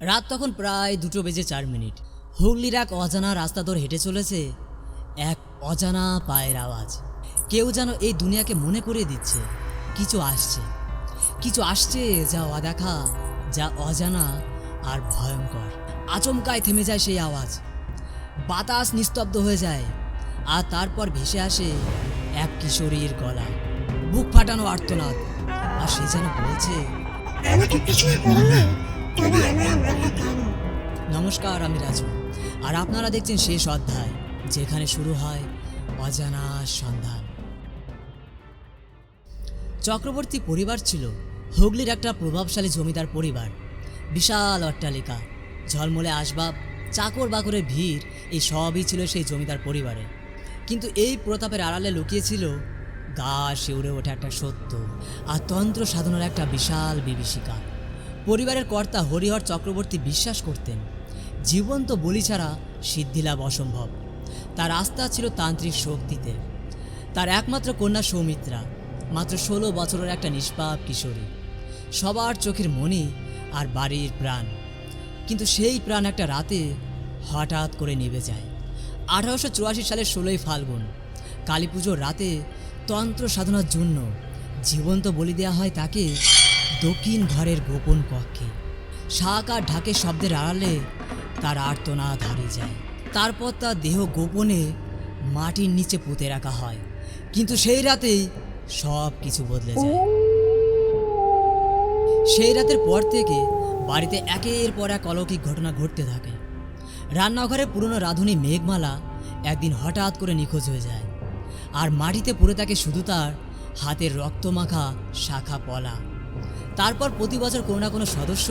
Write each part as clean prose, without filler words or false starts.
রাত তখন প্রায় 2:04। হুগলির এক অজানা রাস্তা ধরে হেঁটে চলেছে এক অজানা পায়ের আওয়াজ। কেউ যেন এই দুনিয়াকে মনে করিয়ে দিচ্ছে কিছু আসছে যা অদেখা, যা অজানা আর ভয়ঙ্কর। আচমকায় থেমে যায় সেই আওয়াজ, বাতাস নিস্তব্ধ হয়ে যায়, আর তারপর ভেসে আসে এক কিশোরীর গলা, বুক ফাটানো আর্তনাদ। আর সে যেন বলছে, আমাকে পিছনে পড়ে না, তবে আমার মনে কেন? নমস্কার, আমি রাজু, আর আপনারা দেখছেন শেষ অধ্যায়, যেখানে শুরু হয় অজানা সন্ধান। চক্রবর্তী পরিবার ছিল হুগলির একটা প্রভাবশালী জমিদার পরিবার। বিশাল অট্টালিকা, ঝলমলে আসবাব, চাকর বাকরের ভিড়, এই সবই ছিল সেই জমিদার পরিবারে। কিন্তু এই প্রতাপের আড়ালে লুকিয়েছিল গা শিউরে ওঠা একটা সত্য আর তন্ত্র সাধনার একটা বিশাল বিভীষিকা। পরিবারের কর্তা হরিহর চক্রবর্তী বিশ্বাস করতেন জীবন্ত বলি ছাড়া সিদ্ধিলাভ অসম্ভব। তার আস্থা ছিল তান্ত্রিক শক্তিতে। তার একমাত্র কন্যা সৌমিত্রা, মাত্র 16 বছরের একটা নিষ্পাপ কিশোরী, সবার চোখের মণি আর বাড়ির প্রাণ। কিন্তু সেই প্রাণ একটা রাতে হঠাৎ করে নিভে যায়। 1884 সালের 16ই ফাল্গুন, কালী পুজোর রাতে তন্ত্র সাধনার জন্য জীবন্ত বলি দেওয়া হয় তাকে দক্ষিণ ঘরের গোপন কক্ষে। শাক আর ঢাকের শব্দের আড়ালে তার আর্তনাদ হারিয়ে যায়। তারপর তার দেহ গোপনে মাটির নিচে পুঁতে রাখা হয়। কিন্তু সেই রাতেই সব কিছু বদলে যায়। সেই রাতের পর থেকে বাড়িতে একের পর এক অলৌকিক ঘটনা ঘটতে থাকে। রান্নাঘরে পুরনো রাঁধুনি মেঘমালা একদিন হঠাৎ করে নিখোঁজ হয়ে যায়, আর মাটিতে পড়ে থাকে শুধু তার হাতের রক্তমাখা শাখা পলা। তারপর প্রতি বছর কোনো না কোনো সদস্য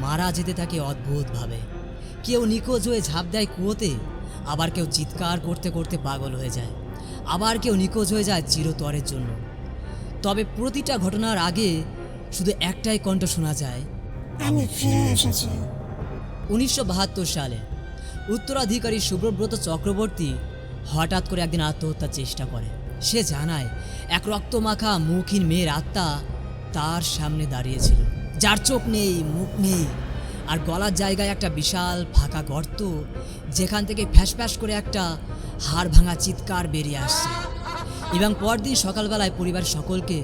মারা যেতে থাকে অদ্ভুতভাবে। কেউ নিখোঁজ হয়ে ঝাঁপ দেয় কুয়োতে, আবার কেউ চিৎকার করতে করতে পাগল হয়ে যায়, আবার কেউ নিখোঁজ হয়ে যায় চিরতরের জন্য। তবে প্রতিটা ঘটনার আগে শুধু একটাই কণ্ঠ শোনা যায়, আমি ফিরে এসেছি। 1972 সালে উত্তরাধিকারী শুভব্রত চক্রবর্তী হঠাৎ করে একদিন আত্মহত্যার চেষ্টা করে। সে জানায় এক রক্তমাখা মুখহীন মেয়ের আত্মা তার সামনে দাঁড়িয়েছিল, যার চোখ নেই, মুখ নেই, আর গলার জায়গায় একটা বিশাল ফাঁকা গর্ত, যেখান থেকে ফ্যাস ফ্যাস করে একটা হাড় ভাঙা চিৎকার বেরিয়ে আসছে। এবং পরদিন সকালবেলায় পরিবারের সকলকে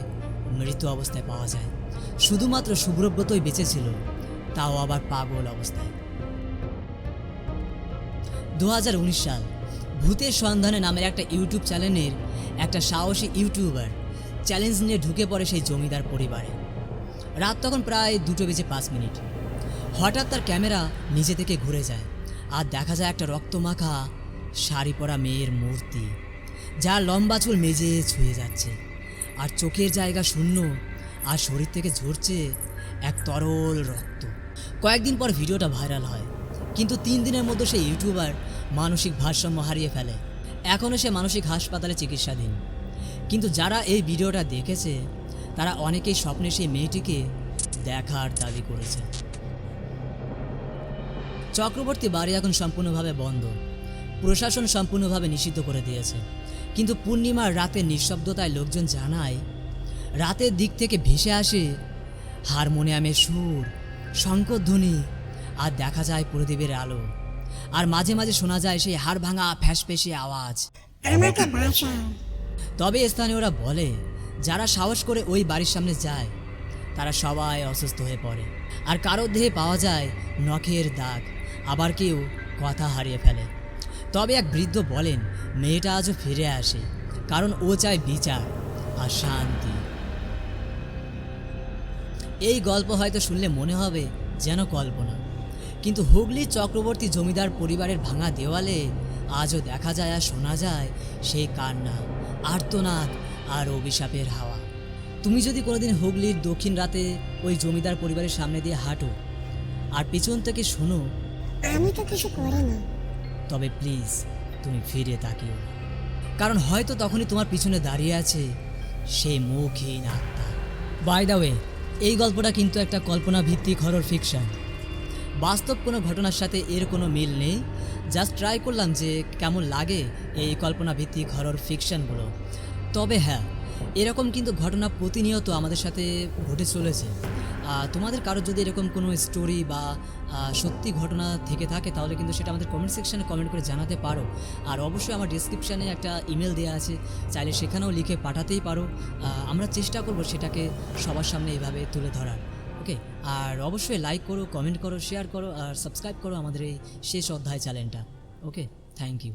মৃত অবস্থায় পাওয়া যায়। শুধুমাত্র শুভ্রব্রতই বেঁচে ছিল, তাও আবার পাগল অবস্থায়। 2019 সাল, ভূতের সন্ধানে নামের একটা ইউটিউব চ্যানেলের একটা সাহসী ইউটিউবার চ্যালেঞ্জ নিয়ে ঢুকে পড়ে সেই জমিদার পরিবারে। রাত তখন প্রায় 2:05। হঠাৎ তার ক্যামেরা নিজে থেকে ঘুরে যায়, আর দেখা যায় একটা রক্তমাখা শাড়ি পরা মেয়ের মূর্তি, যার লম্বা চুল মেজে ছুঁয়ে যাচ্ছে, আর চোখের জায়গা শূন্য, আর শরীর থেকে ঝরছে এক তরল রক্ত। কয়েকদিন পর ভিডিওটা ভাইরাল হয়, কিন্তু 3 দিনের মধ্যে সেই ইউটিউবার মানসিক ভারসাম্য হারিয়ে ফেলে। এখনও সে মানসিক হাসপাতালে চিকিৎসাধীন। কিন্তু যারা এই ভিডিওটা দেখেছে তারা অনেকেই স্বপ্নে সেই মেয়েটিকে দেখার দাবি করেছে। চক্রবর্তী বাড়ি এখন সম্পূর্ণভাবে বন্ধ, প্রশাসন সম্পূর্ণভাবে নিষিদ্ধ করে দিয়েছে। কিন্তু পূর্ণিমার রাতের নিঃশব্দতায় লোকজন জানায় রাতের দিক থেকে ভেসে আসে হারমোনিয়ামের সুর, শঙ্খধ্বনি, আর দেখা যায় প্রদীপের আলো, আর মাঝে মাঝে শোনা যায় সেই হাড় ভাঙা ফ্যাসফেসে আওয়াজ, আমাকে বাঁচাও। তবে স্থানীয়রা বলে যারা সাহস করে ওই বাড়ির সামনে যায় তারা সবাই অসুস্থ হয়ে পড়ে, আর কারোর দেহে পাওয়া যায় নখের দাগ, আবার কেউ কথা হারিয়ে ফেলে। তবে এক বৃদ্ধ বলেন মেয়েটা আজও ফিরে আসে, কারণ ও চায় বিচার আর শান্তি। এই গল্প হয়তো শুনলে মনে হবে যেন কল্পনা, কিন্তু হুগলির চক্রবর্তী জমিদার পরিবারের ভাঙা দেওয়ালে আজও দেখা যায় আর শোনা যায় সেই কান্না, আর্তনাদ আর অভিশাপের হাওয়া। তুমি যদি কোনোদিন হুগলির দক্ষিণ রাতে ওই জমিদার পরিবারের সামনে দিয়ে হাঁটো আর পিছন থেকে শোনো, আমি তো কিছু করিনি, তবে প্লিজ তুমি ফিরে তাকিও না, কারণ হয়তো তখনই তোমার পিছনে দাঁড়িয়ে আছে সেই মুখহীন আত্মা। বাই দ্য ওয়ে, এই গল্পটা কিন্তু একটা কল্পনা ভিত্তিক হরর ফিকশন। বাস্তব কোনো ঘটনার সাথে এর কোনো মিল নেই। জাস্ট ট্রাই করলাম যে কেমন লাগে এই কল্পনা ভিত্তিক হরর ফিকশনগুলো। তবে হ্যাঁ, এরকম কিন্তু ঘটনা প্রতিনিয়ত আমাদের সাথে ঘটে চলেছে, তোমাদের কারোর যদি এরকম কোনো স্টোরি বা সত্যি ঘটনা থেকে থাকে তাহলে কিন্তু সেটা আমাদের কমেন্ট সেকশনে কমেন্ট করে জানাতে পারো। আর অবশ্যই আমার ডিসক্রিপশানে একটা ইমেল দেওয়া আছে, চাইলে সেখানেও লিখে পাঠাতেই পারো। আমরা চেষ্টা করব সেটাকে সবার সামনে এইভাবে তুলে ধরার। ওকে, আর অবশ্যই লাইক করো, কমেন্ট করো, শেয়ার করো আর সাবস্ক্রাইব করো আমাদের এই শেষ অধ্যায় চ্যানেলটা। ওকে, থ্যাংক ইউ।